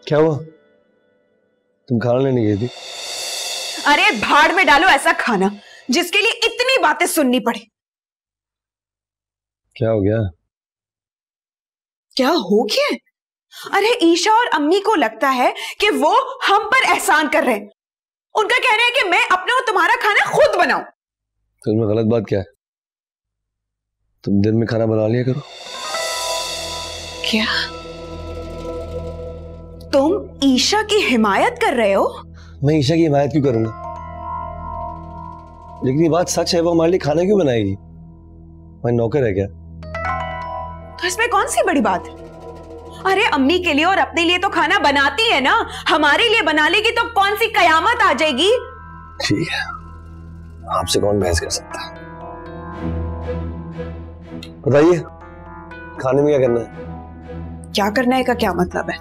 क्या हुआ? तुम खाना लेने गई थी? अरे भाड़ में डालो ऐसा खाना जिसके लिए इतनी बातें सुननी पड़े। क्या हो गया? क्या हो गया? अरे ईशा और अम्मी को लगता है कि वो हम पर एहसान कर रहे हैं। उनका कहना है कि मैं अपना और तुम्हारा खाना खुद बनाऊं। तो इसमें गलत बात क्या है? तुम दिन में खाना बना लिया करो। क्या तुम ईशा की हिमायत कर रहे हो? मैं ईशा की हिमायत क्यों करूंगा? लेकिन ये बात सच है, वो हमारे लिए खाना क्यों बनाएगी? मैं नौकर है क्या? तो इसमें कौन सी बड़ी बात है? अरे अम्मी के लिए और अपने लिए तो खाना बनाती है ना, हमारे लिए बना लेगी तो कौन सी कयामत आ जाएगी? ठीक है, आपसे कौन बहस कर सकता है? बताइए, खाने में क्या करना है? क्या करना है का क्या मतलब है?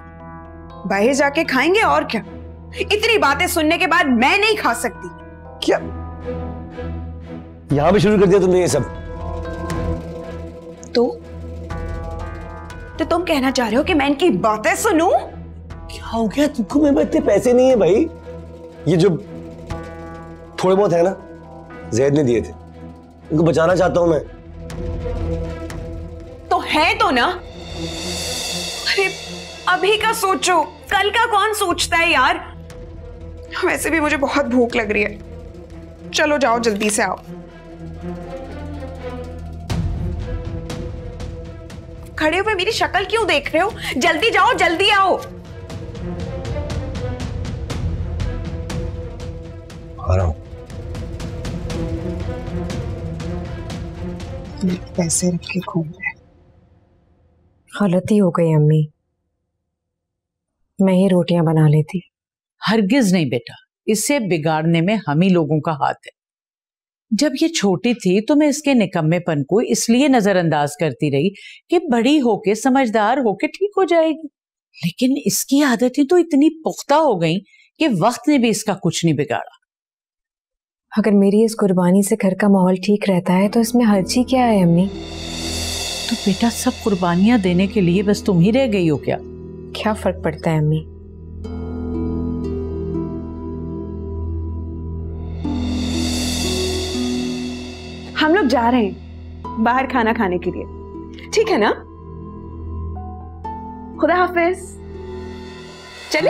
बाहर जाके खाएंगे और क्या। इतनी बातें सुनने के बाद मैं नहीं खा सकती। क्या यहां भी शुरू कर दिया तुमने ये सब? तो तुम कहना चाह रहे हो कि मैं इनकी बातें सुनूं? क्या हो गया तुमको? मेरे पास इतने पैसे नहीं है भाई। ये जो थोड़े बहुत है ना, जैद ने दिए थे, इनको बचाना चाहता हूं मैं। तो है तो ना। अरे अभी का सोचो, कल का कौन सोचता है यार। वैसे भी मुझे बहुत भूख लग रही है। चलो जाओ, जल्दी से आओ। खड़े हुए मेरी शक्ल क्यों देख रहे हो? जल्दी जाओ, जल्दी आओ। आ रहा हूं। पैसे रख के घूम रहे। गलती हो गई अम्मी, मैं ही रोटियां बना लेती। हरगिज नहीं बेटा, इसे बिगाड़ने में हम ही लोगों का हाथ है। जब ये छोटी थी तो मैं इसके निकम्मेपन को इसलिए नजरअंदाज करती रही कि बड़ी होके समझदार होके ठीक हो जाएगी, लेकिन इसकी आदतें तो इतनी पुख्ता हो गईं कि वक्त ने भी इसका कुछ नहीं बिगाड़ा। अगर मेरी इस कुर्बानी से घर का माहौल ठीक रहता है तो इसमें हर्जी क्या है अम्मी? तो बेटा सब कुर्बानियां देने के लिए बस तुम ही रह गई हो क्या? क्या फर्क पड़ता है अम्मी? हम लोग जा रहे हैं बाहर खाना खाने के लिए, ठीक है ना? खुदा हाफिज। चले?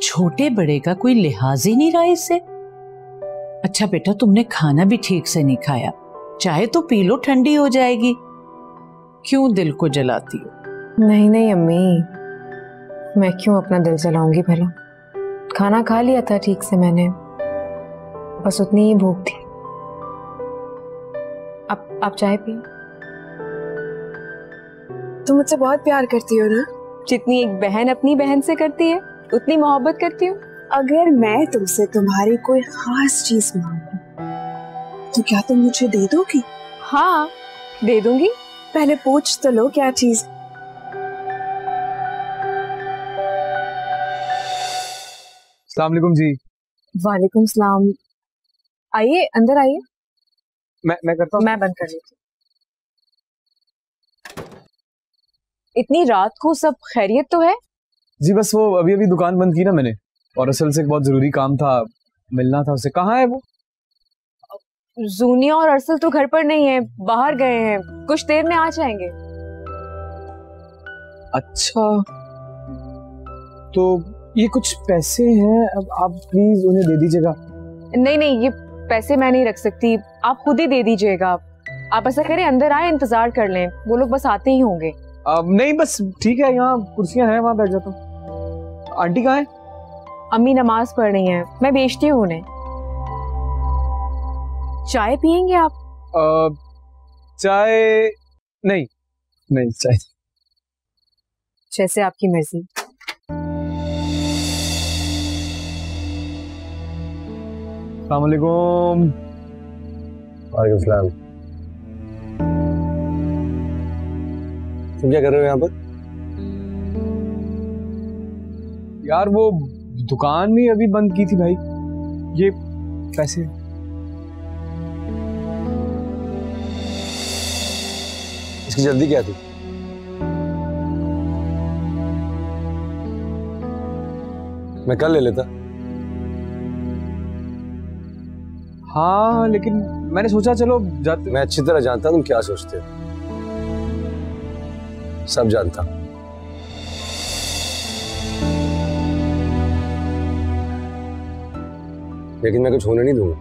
छोटे बड़े का कोई लिहाज ही नहीं रहा इससे। अच्छा बेटा, तुमने खाना भी ठीक से नहीं खाया, चाहे तो पी लो, ठंडी हो जाएगी। क्यों दिल को जलाती हो? नहीं नहीं अम्मी, मैं क्यों अपना दिल जलाऊंगी भला? खाना खा लिया था ठीक से मैंने, बस उतनी ही भूख थी। आप चाय पिए। तुम मुझसे बहुत प्यार करती हो ना? जितनी एक बहन अपनी बहन से करती है उतनी मोहब्बत करती हूँ। अगर मैं तुमसे तुम्हारी कोई खास चीज मांगूं तो क्या तुम मुझे दे दोगी? हाँ दे दूंगी। पहले पूछ तो लो क्या चीज। अस्सलाम वालेकुम जी। वालेकुम सलाम। आइए अंदर आइए। मैं करता हूँ। मैं बंद कर लेती हूँ। इतनी रात को सब खैरियत तो है? जी बस वो अभी अभी दुकान बंद की ना मैंने, और असल से एक बहुत जरूरी काम था, मिलना था उससे। कहाँ है वो? जूनिया और अरसल तो घर पर नहीं है, बाहर गए हैं, कुछ देर में आ जाएंगे। अच्छा, तो ये कुछ पैसे हैं, अब आप प्लीज उन्हें दे दीजिएगा। नहीं नहीं, ये पैसे मैं नहीं रख सकती, आप खुद ही दे दीजिएगा। आप ऐसा करें, अंदर आए, इंतजार कर लें, वो लोग बस आते ही होंगे। नहीं बस ठीक है, यहाँ कुर्सियां हैं, वहां बैठ जाता हूँ। आंटी कहाँ है? अम्मी नमाज पढ़ रही हैं, मैं भेजती हूँ उन्हें। चाय पियेंगे आप? चाय नहीं, नहीं चाय। जैसे आपकी मर्जी। अस्सलाम वालेकुम। वालेकुम सलाम। तुम क्या कर रहे हो यहाँ पर? यार वो दुकान भी अभी बंद की थी भाई, ये पैसे। इसकी जल्दी क्या थी? मैं कल ले लेता। हाँ लेकिन मैंने सोचा चलो जाते। मैं अच्छी तरह जानता हूं तुम क्या सोचते हो, सब जानता हूं। लेकिन मैं कुछ होने नहीं दूंगा,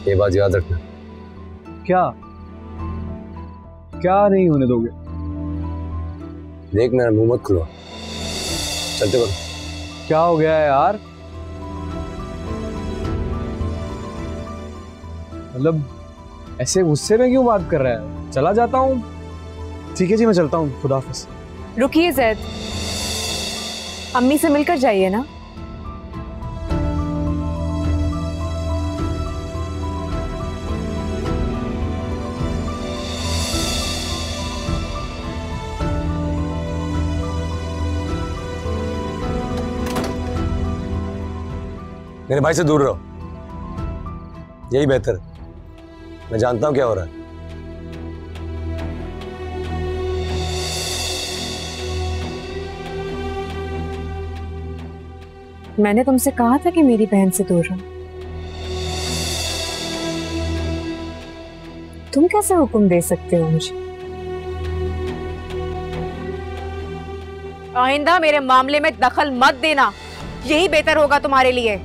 ये बात याद रखना। क्या क्या नहीं होने दोगे? देख मेरा मुंह मत खुलवा, चलते बनो। क्या हो गया है यार? मतलब ऐसे गुस्से में क्यों बात कर रहा है? चला जाता हूँ। ठीक है जी, मैं चलता हूँ, खुदा हाफिज। रुकिए जैद, अम्मी से मिलकर जाइए ना। मेरे भाई से दूर रहो, यही बेहतर है। मैं जानता हूं क्या हो रहा है। मैंने तुमसे कहा था कि मेरी बहन से दूर रहो। तुम कैसे हुक्म दे सकते हो मुझे? आइंदा मेरे मामले में दखल मत देना, यही बेहतर होगा तुम्हारे लिए।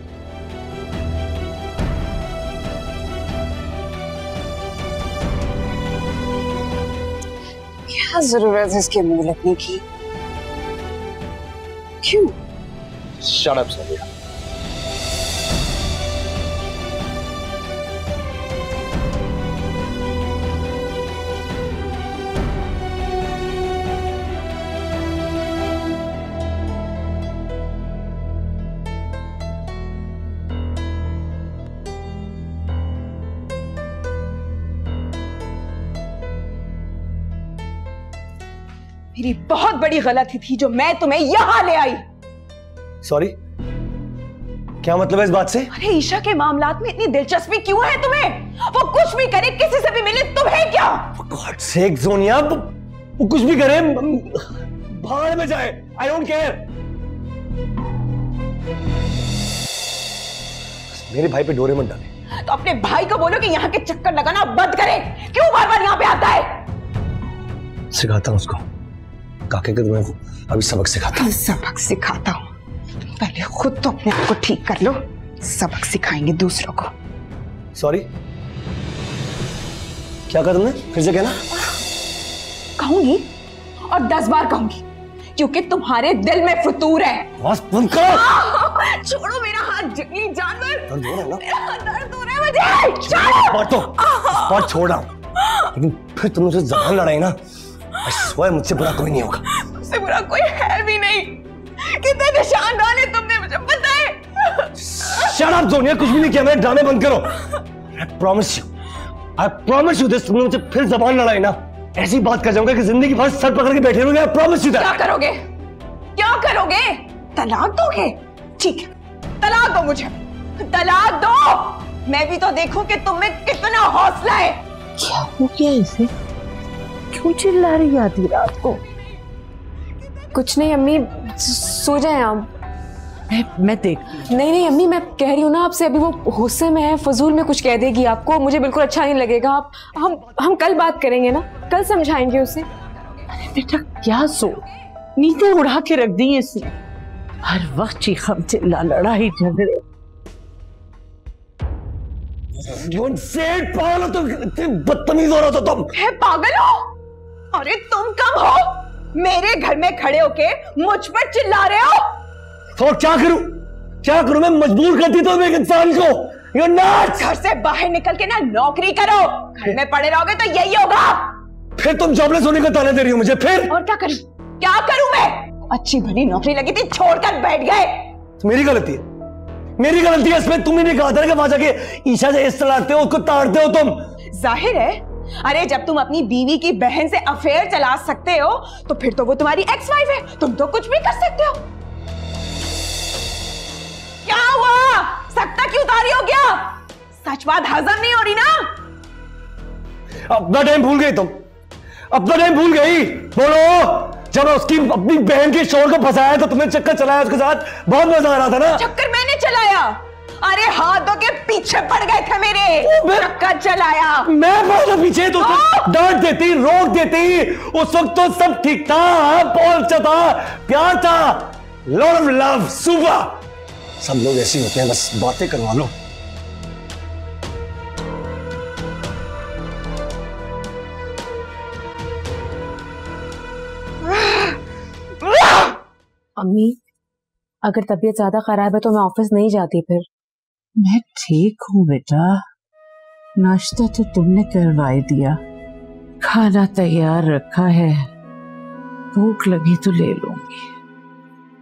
क्या जरूरत है इसके मुंह लगने की? क्यों? Shut up, Samira. मेरी बहुत बड़ी गलती थी जो मैं तुम्हें यहां ले आई। सॉरी, क्या मतलब है इस बात से? अरे ईशा के मामलात में इतनी दिलचस्पी क्यों है तुम्हें? वो कुछ भी करे, किसी से भी मिले, तुम्हें क्या? For God's sake, सोनिया, वो कुछ भी करे, भाड़ में जाए, I don't care. मेरे भाई पे डोरे मत डाले। तो अपने भाई को बोलो कि यहाँ के चक्कर लगाना बंद करे। क्यों बार बार यहाँ पे आता है? सिखाता हूँ उसको, काके के तुम्हें अभी सबक सिखाता हूँ। सबक सिखाता हूँ? पहले खुद तो अपने आप को ठीक कर लो, सबक सिखाएंगे दूसरों को। सॉरी, क्या कहा तुमने? फिर से कहना। कहूंगी और 10 बार कहूंगी, क्योंकि तुम्हारे दिल में फतूर है। बस बंद करो। छोड़ो मेरा हाथ, जंगली जानवर। दर्द हो रहा है ना? मेरा दर्द हो रहा है मुझे। छोड़ो। बात छोड़ रहा हूँ, लेकिन फिर तुमने उसे जबान लड़ाई ना, मुझसे बुरा कोई नहीं होगा। मुझसे बुरा कोई है भी नहीं। कितने निशान डाले तुमने मुझे पता है। Shut up, सोनिया, कुछ भी नहीं किया मैंने, ड्रामे बंद करो। I promise you this, तुमने मुझे फिर जबान लड़ाई ना, ऐसी बात कर जाऊंगा कि जिंदगी भर सर पकड़ के बैठे रहोगे। I promise you that. क्या करोगे? क्या करोगे? तलाक दोगे? ठीक है, तलाक दो मुझे, तलाक दो। मैं भी तो देखूं कि तुम में कितना हौसला है। क्या हो गया इसे? क्यों चिल्ला रही आधी रात को? कुछ नहीं अम्मी, सो जाएं आप। मैं देख। नहीं नहीं अम्मी, मैं कह रही हूँ ना आपसे, अभी वो गुस्से में है, फजूल में कुछ कह देगी आपको, मुझे बिल्कुल अच्छा नहीं लगेगा। आप हम कल बात करेंगे ना, कल समझाएंगे उसे। अरे बेटा क्या सो, नींदें उड़ा के रख दी इसने, हर वक्त चीखम चिल्ला, लड़ाई झगड़े। पागल हो तुम, इतनी बदतमीज हो रहा था तुम। है पागल हो? अरे तुम कम हो, मेरे घर में खड़े होके मुझ पर चिल्ला रहे हो। तो क्या करूं मैं? मजबूर करती तो एक इंसान को। You're nuts! घर से बाहर निकल के ना नौकरी करो, घर में पड़े रहोगे तो यही होगा। फिर तुम जॉबलेस होने का ताने दे रही हो मुझे। फिर और क्या करूं? क्या करूं मैं? अच्छी भली नौकरी लगी थी, छोड़कर बैठ गए। मेरी गलती है, मेरी गलती है इसमें। तुम ही नहीं कहा था कि वहां जाके ईशा से इस तरह लड़ते हो, उसको ताड़ते हो तुम। जाहिर है, अरे जब तुम अपनी बीवी की बहन से अफेयर चला सकते हो तो फिर तो वो तुम्हारी एक्स वाइफ है, तुम तो कुछ भी कर सकते हो। क्या हुआ? सत्ता क्यों तारी हो गया? सच बात हजम नहीं हो रही ना? अपना टाइम भूल गई तुम, अपना टाइम भूल गई। बोलो, जब उसकी अपनी बहन के शोर को फंसाया तो तुमने चक्कर चलाया उसके साथ, बहुत मजा आ रहा था ना। चक्कर मैंने चलाया? अरे हाथों के पीछे पड़ गए थे मेरे, चक्कर चलाया। मैं पड़ा पीछे तो डांट देती, रोक देती, उस वक्त तो सब ठीक था, पहुंचा था, प्यार था, लव लव सुबह। सब लोग ऐसे होते हैं, बस बातें करवा लो। अम्मी, अगर तबीयत ज्यादा खराब है तो मैं ऑफिस नहीं जाती फिर। मैं ठीक हूँ बेटा, नाश्ता तो तुमने करवा ही दिया, खाना तैयार रखा है, भूख लगी तो ले लूंगी।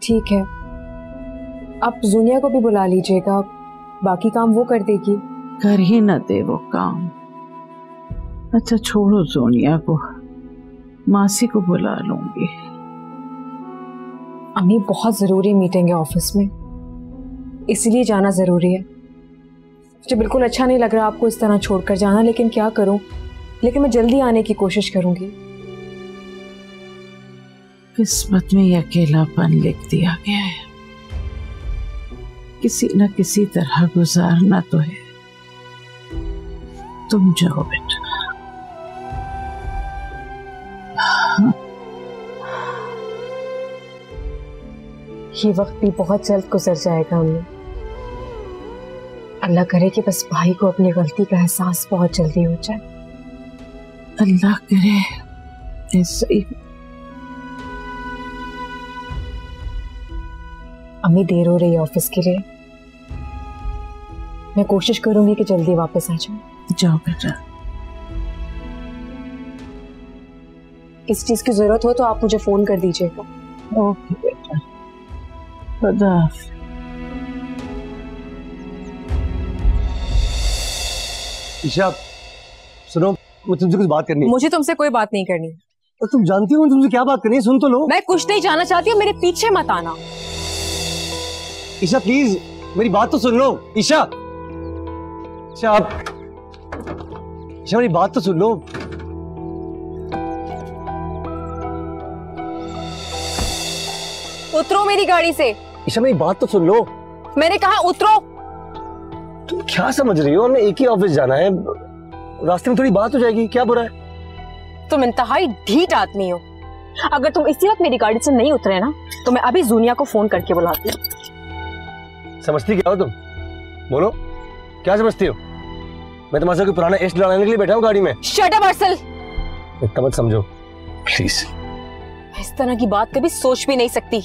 ठीक है, आप जूनिया को भी बुला लीजिएगा, बाकी काम वो कर देगी। कर ही न दे वो काम। अच्छा छोड़ो सोनिया को, मासी को बुला लूंगी। अम्मी, बहुत जरूरी मीटिंग है ऑफिस में, इसलिए जाना जरूरी है। मुझे बिल्कुल अच्छा नहीं लग रहा आपको इस तरह छोड़कर जाना, लेकिन क्या करूं, लेकिन मैं जल्दी आने की कोशिश करूंगी। किस्मत में ये अकेलापन लिख दिया गया है, किसी न किसी तरह गुजारना तो है। तुम जाओ बेटा। ये वक्त भी बहुत जल्द गुजर जाएगा अम्मी। अल्लाह करे कि बस भाई को अपनी गलती का एहसास बहुत जल्दी हो जाए। अल्लाह करे ऐसा ही। अम्मी, देर हो रही है ऑफिस के लिए, मैं कोशिश करूंगी कि जल्दी वापस आ जाऊं। जाओ बेटा। किसी चीज की जरूरत हो तो आप मुझे फोन कर दीजिएगा। ओके बेटा, खुदा। ईशा सुनो, मुझे तुमसे कुछ बात करनी है। मुझे तुमसे कोई बात नहीं करनी। तो तुम जानती हो तुमसे क्या बात करनी है, सुन तो लो। मैं कुछ नहीं जानना चाहती हूँ, मेरे पीछे मत आना। ईशा प्लीज मेरी बात तो सुन लो। ईशा, ईशा आप, ईशा मेरी बात तो सुन लो। उतरो मेरी गाड़ी से। ईशा मेरी बात तो सुन लो। मैंने कहा उतरो। तुम क्या समझ रही हो, हमने एक ही ऑफिस जाना है, रास्ते में थोड़ी बात हो जाएगी, क्या बुरा है? तुम इंतहाई ढीठ आदमी हो। अगर तुम इसी वक्त मेरी गाड़ी से नहीं उतरे ना तो मैं अभी जूनिया को फोन करके बुलाती हूँ। समझती क्या हो तुम? बोलो, क्या समझती हो? मैं तुम्हारे साथ पुराना इश्क लड़ाने के लिए बैठा हूँ गाड़ी में। Shut up arsehole. इतना मत समझो प्लीज। इस तरह की बात कभी सोच भी नहीं सकती।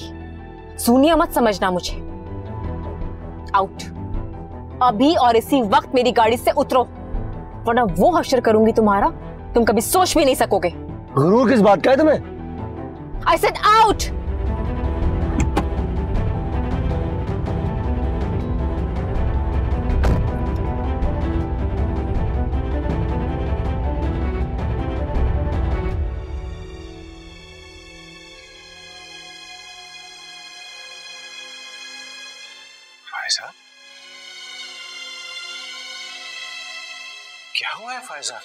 जूनिया मत समझना मुझे। आउट, अभी और इसी वक्त मेरी गाड़ी से उतरो, वरना वो हश्र करूंगी तुम्हारा, तुम कभी सोच भी नहीं सकोगे। गुरूर किस बात का है तुम्हें? I said out! फायजा, क्या हुआ है फायजा?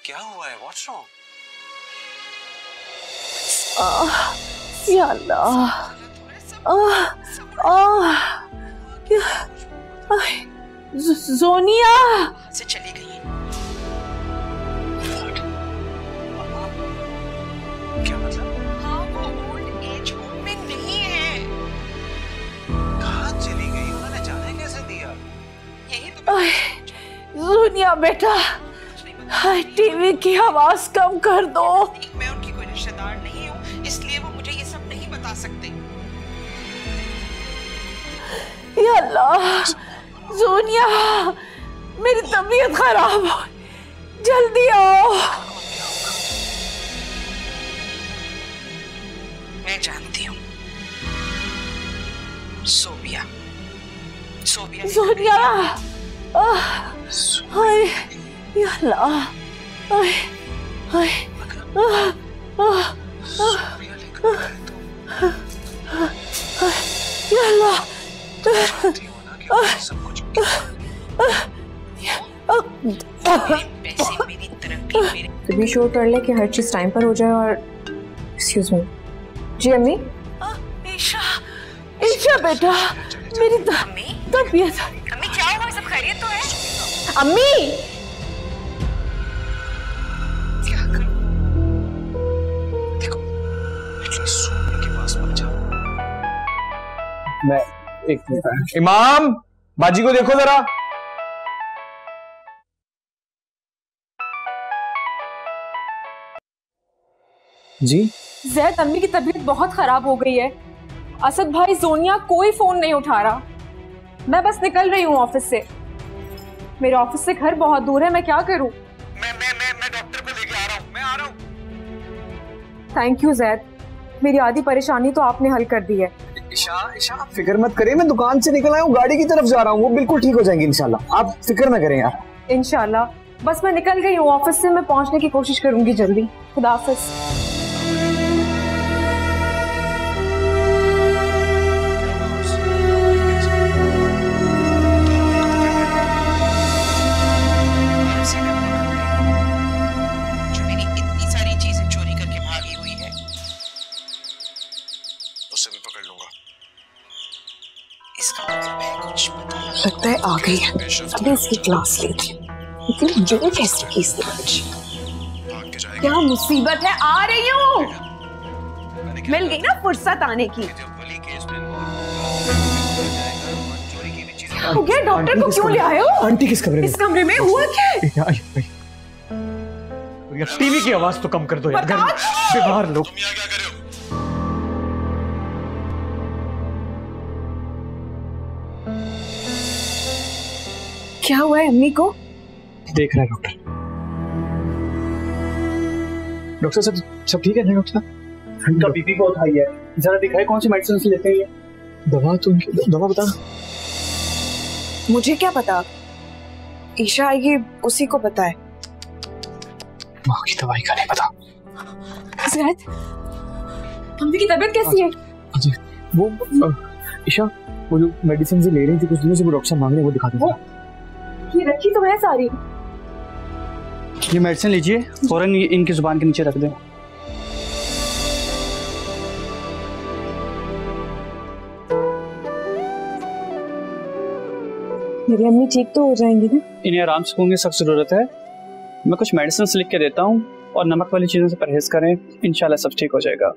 क्या हुआ है? What's wrong? या अल्लाह, सोनिया से चली गई। क्या मतलब? हाँ, वो ओल्ड एज होम में नहीं है। कहाँ चली गई? उन्होंने जाने कैसे दिया? यही तो सोनिया बेटा, टीवी की आवाज कम कर दो। मैं उनकी कोई रिश्तेदार नहीं हूँ, इसलिए वो मुझे ये सब नहीं बता सकते। या अल्लाह, सोनिया मेरी तबीयत खराब हो, जल्दी आओ। मैं जानती हूँ, सोबिया, सोबिया, सोनिया, हाय या अल्लाह, हाय हाय, या अल्लाह, सब कुछ पैसे मेरी तो भी श्योर कर ले कि हर चीज टाइम पर हो जाए। और एक्सक्यूज मी जी अम्मी। ईशा बेटा, मेरी तबीयत। अम्मी क्या हुआ, सब खैरियत तो है? अम्मी क्या करूं? देखो एटलीस्ट सोने के पास मत जाओ। मैं एक मिनट। इमाम, बाजी को देखो जरा। जी जैद, अम्मी की तबीयत बहुत खराब हो गई है। असद भाई, जोनिया कोई फोन नहीं उठा रहा। मैं बस निकल रही हूँ ऑफिस से। मेरे ऑफिस से घर बहुत दूर है, मैं क्या करूँ? मैं डॉक्टर को लेके आ रहा हूँ। मैं आ रहा हूँ। थैंक यू जैद, मेरी आधी परेशानी तो आपने हल कर दी है। ईशा आप फिक्र मत करिए, मैं दुकान से निकल आया हूँ, गाड़ी की तरफ जा रहा हूँ, वो बिल्कुल ठीक हो जाएंगे इंशाल्लाह। आप फिक्र ना करें यार। इंशाल्लाह। बस मैं निकल गई हूँ ऑफिस से, मैं पहुँचने की कोशिश करूंगी जल्दी। खुदा हाफिज। जो मेरी इतनी सारी चीजें चोरी करके भागी हुई है, उसे भी पकड़ लूंगा। इसका मतलब है कुछ पता लगता है आ गई है, अभी इसकी क्लास लेती हूँ। लेकिन ये कैसे की इसने मुझे? भाग के जाएगा। क्या मुसीबत है, आ रही हूँ। मिल गई ना फुर्सत आने की। जब वली केस में चोरी की भी चीजें हो गया, डॉक्टर को क्यों ले आए हो? आंटी किस कमरे में? इस कमरे में हुआ क्या है? यार टीवी की आवाज तो कम कर दो यार, घर में बीमार लोग। तुम यहाँ क्या कर रहे हो? क्या हुआ है अम्मी को? देख रहा है डॉक्टर। डॉक्टर साहब सब ठीक है ना डॉक्टर साहब? उनका बीपी बहुत हाई है, जरा दिखाए कौन सी मेडिसिन लेते हैं ये? दवा तो दवा बता। मुझे क्या पता, ईशा आएगी उसी को पता है। माँ की दवाई का नहीं पता। जैद, अम्मी की तबीयत कैसी है? जी वो ईशा, वो जो मेडिसिन से ले रही थी कुछ दिनों से, वो डॉक्टर साहब मांग रहे हैं, वो दिखा दो। ये रखी तो है सारी। ये मेडिसिन लीजिए, फौरन इनकी जुबान के नीचे रख दें। मेरी अम्मी ठीक तो हो जाएंगी ना? इन्हें आराम सुकून की सख्त जरूरत है। मैं कुछ मेडिसिन लिख के देता हूँ और नमक वाली चीजों से परहेज करें, इंशाल्लाह सब ठीक हो जाएगा।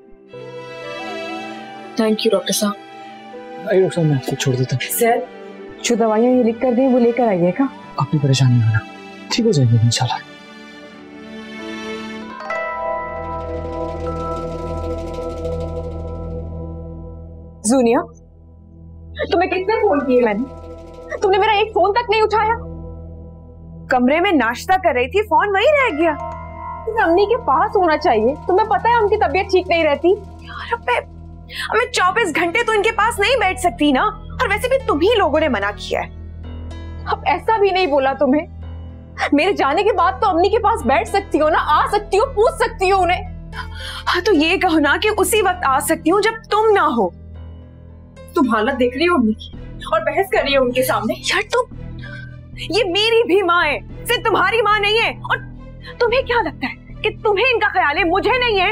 थैंक यू डॉक्टर साहब। अरे डॉक्टर साहब मैं आपको छोड़ देता हूँ। सर, जो दवाइयाँ ये लिख कर दी वो लेकर आइएगा। आपने परेशान नहीं होना, ठीक हो जाएगा इंशाल्लाह। जूनिया, तुम्हें कितने फोन किए मैंने? तुमने मेरा एक फोन तक नहीं उठाया। कमरे में नाश्ता कर रही थी, फोन वहीं रह गया। तुम्हें अम्मी के पास होना चाहिए, तुम्हें पता है उनकी तबीयत ठीक नहीं रहती। यार मैं 24 घंटे तो इनके पास नहीं बैठ सकती ना, और वैसे भी तुम ही लोगों ने मना किया है। अब ऐसा भी नहीं बोला तुम्हें। मेरे जाने के बाद तो अम्मी के पास बैठ सकती हो ना, आ सकती हो, पूछ सकती हो उन्हें। हाँ तो ये कहो ना कि उसी वक्त आ सकती हूँ जब तुम ना हो। तुम हालत देख रही हो अम्मी की और बहस कर रही हो उनके सामने। यार तुम, ये मेरी भी माँ है, सिर्फ तुम्हारी माँ नहीं है। और तुम्हें क्या लगता है कि तुम्हें इनका ख्याल है, मुझे नहीं है?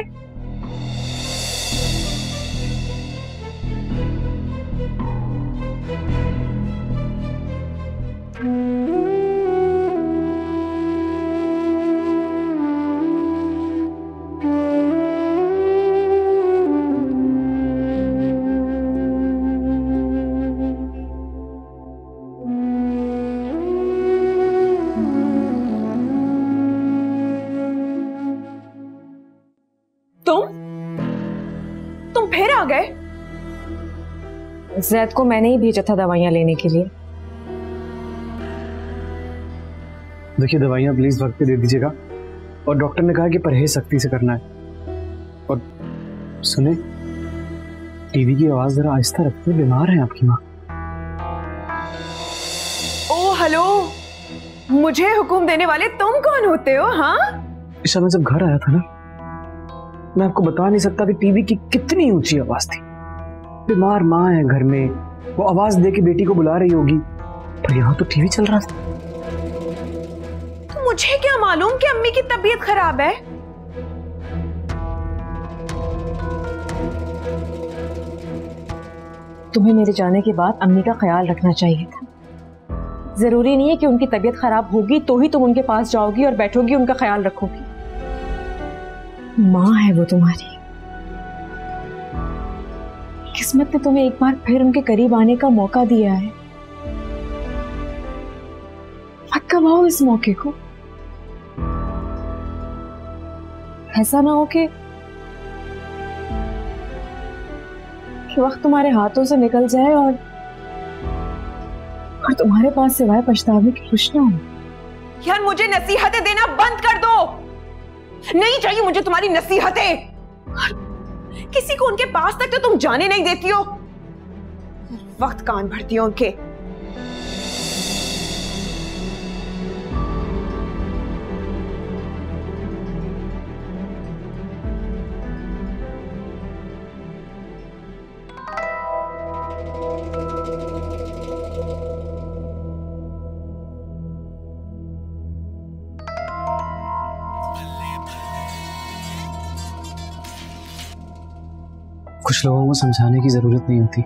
तुम फिर आ गए? जैद को मैंने ही भेजा था दवाइयाँ लेने के लिए। देखिए दवाइयाँ प्लीज वक्त पे दे दीजिएगा, और डॉक्टर ने कहा कि परहेज सख्ती से करना है। और सुने, टीवी की आवाज जरा आहिस्ता रखिए, बीमार है आपकी माँ। ओ हेलो, मुझे हुक्म देने वाले तुम कौन होते हो? हाँ ईशा, मैं जब घर आया था ना, मैं आपको बता नहीं सकता कि टीवी की कितनी ऊंची आवाज थी। बीमार माँ है घर में, वो आवाज दे के बेटी को बुला रही होगी, पर यहाँ तो टीवी चल रहा था। मुझे क्या मालूम कि अम्मी की तबीयत खराब है। तुम्हें मेरे जाने के बाद अम्मी का ख्याल रखना चाहिए था। जरूरी नहीं है कि उनकी तबीयत खराब होगी तो ही तुम उनके पास जाओगी और बैठोगी, उनका ख्याल रखोगी। माँ है वो तुम्हारी। किस्मत ने तुम्हें एक बार फिर उनके करीब आने का मौका दिया है। मत गवाओ इस मौके को। ऐसा ना हो कि वक्त तुम्हारे हाथों से निकल जाए और तुम्हारे पास सिवाय पछतावे के कुछ ना हो। यार मुझे नसीहतें देना बंद कर दो। नहीं चाहिए मुझे तुम्हारी नसीहतें। किसी को उनके पास तक तो तुम जाने नहीं देती हो, वक्त कान भरती हो उनके। कुछ लोगों को समझाने की जरूरत नहीं होती,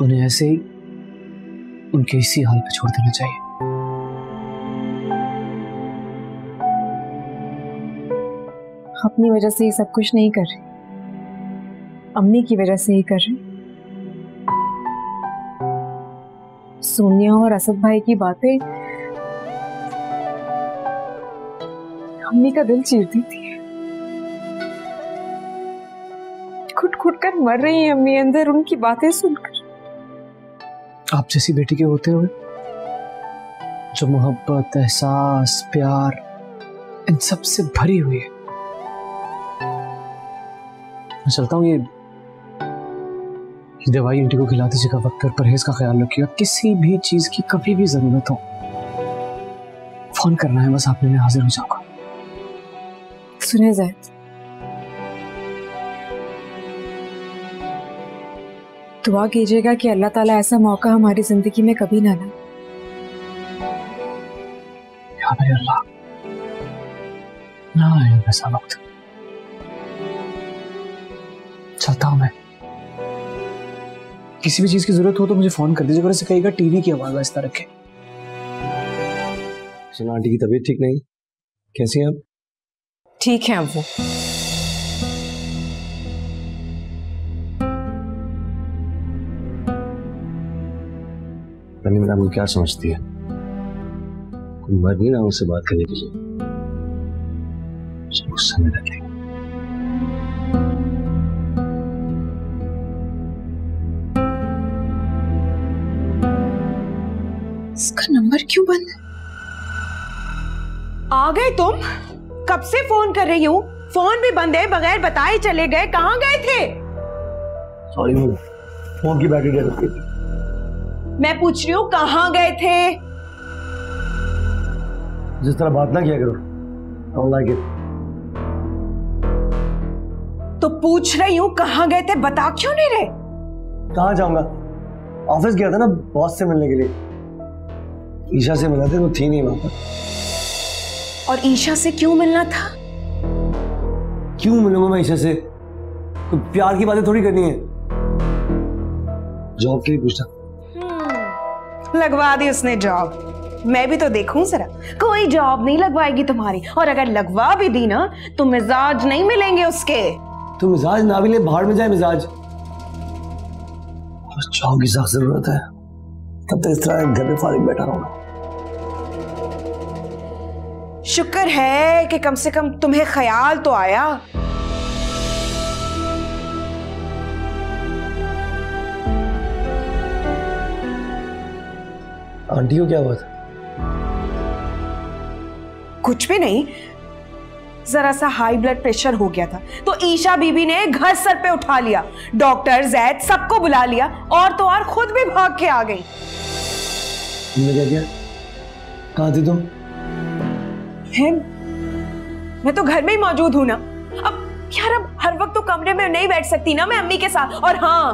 उन्हें ऐसे ही उनके इसी हाल पे छोड़ देना चाहिए। अपनी वजह से ही सब कुछ नहीं कर रही, अम्मी की वजह से ही कर रही। सोनिया और असद भाई की बातें अम्मी का दिल चीरती थी। घुट घुट कर मर रही है अम्मी अंदर उनकी बातें सुनकर। आप जैसी बेटी के होते हुए जो मोहब्बत, एहसास, प्यार इन सब से भरी हुई है। मैं चलता हूँ, ये दवाई आंटी को खिला दीजिएगा, वक्त पर परहेज का ख्याल रखिएगा। किसी भी चीज की कभी भी जरूरत हो फोन करना है, बस आपने, मैं हाजिर हो जाऊंगा। सुने ज़ैद, दुआ कीजिएगा कि अल्लाह ताला ऐसा मौका हमारी जिंदगी में कभी ना लाए। या मेरे अल्लाह, ना आए ऐसा वक्त। चलता हूं मैं। किसी भी चीज की जरूरत हो तो मुझे फोन कर दीजिएगा। ऐसे कहिएगा टीवी की आवाज आहिस्ता रखे। सुना आंटी की तबीयत ठीक नहीं, कैसी हैं आप? ठीक है अब वो। मैडम क्या समझती है? कोई मर नहीं ना उससे बात करने के लिए, गुस्सा में रखेगा। इसका नंबर क्यों बंद है? आ गए तुम? कब से फोन कर रही हूँ, फोन भी बंद है, बगैर बताए चले गए। कहाँ गए थे? सॉरी, फोन की बैटरी डेड हो गई। मैं पूछ रही हूँ कहाँ गए थे? जिस तरह बात ना किया करो, I don't like it। तो पूछ रही हूँ कहाँ गए थे, बता क्यों नहीं रहे? कहाँ जाऊंगा, ऑफिस गया था ना बॉस से मिलने के लिए। ईशा से मिला था, वो थी नहीं वहां पर। और ईशा से क्यों मिलना था? क्यों मिलूंगा मैं ईशा से? कोई प्यार की बातें थोड़ी करनी है। जॉब के लिए पूछना। लगवा दी उसने जॉब। मैं भी तो देखूं जरा, कोई जॉब नहीं लगवाएगी तुम्हारी। और अगर लगवा भी दी ना तो मिजाज नहीं मिलेंगे उसके। तो मिजाज ना भी ले, बाहर में जाए मिजाज। जॉब की सख्त जरूरत है, तब तक इस तरह घर में फारिग बैठा रहूंगा। शुक्र है कि कम से कम तुम्हें ख्याल तो आया। आंटी को क्या हुआ था? कुछ भी नहीं, जरा सा हाई ब्लड प्रेशर हो गया था तो ईशा बीबी ने घर सर पे उठा लिया। डॉक्टर, जैद सबको बुला लिया और तो और खुद भी भाग के आ गई। तुमने क्या किया? कहाँ थी तुम? मैं तो घर में ही मौजूद हूं ना। अब यार, अब हर वक्त तो कमरे में नहीं बैठ सकती ना मैं अम्मी के साथ। और हाँ,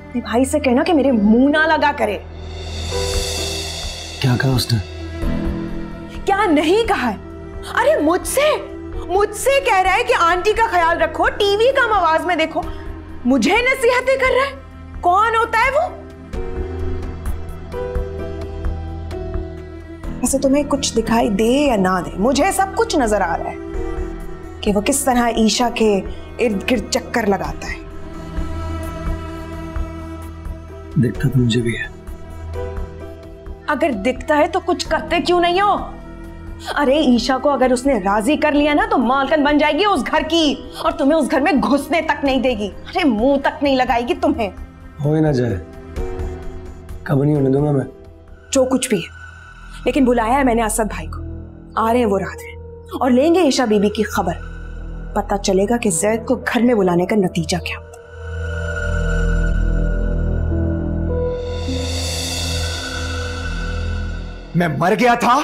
अपने भाई से कहना कि मेरे मुंह ना लगा करे। क्या कहा उसने? क्या नहीं कहा है? अरे मुझसे कह रहा है कि आंटी का ख्याल रखो, टीवी कम आवाज में देखो। मुझे नसीहतें कर रहा है। कौन होता है वो? वैसे तुम्हें कुछ दिखाई दे या ना दे, मुझे सब कुछ नजर आ रहा है कि वो किस तरह ईशा के इर्द गिर्द चक्कर लगाता है। दिखता तो मुझे भी है। अगर दिखता है तो कुछ करते क्यों नहीं हो? अरे ईशा को अगर उसने राजी कर लिया ना तो मालकिन बन जाएगी उस घर की, और तुम्हें उस घर में घुसने तक नहीं देगी। अरे मुंह तक नहीं लगाएगी तुम्हें। हो ही ना जाए, कब नहीं होने दूंगा मैं। जो कुछ भी है, लेकिन बुलाया है मैंने असद भाई को। आ रहे हैं वो रात में और लेंगे ईशा बीबी की खबर। पता चलेगा कि जैद को घर में बुलाने का नतीजा क्या। मैं मर गया था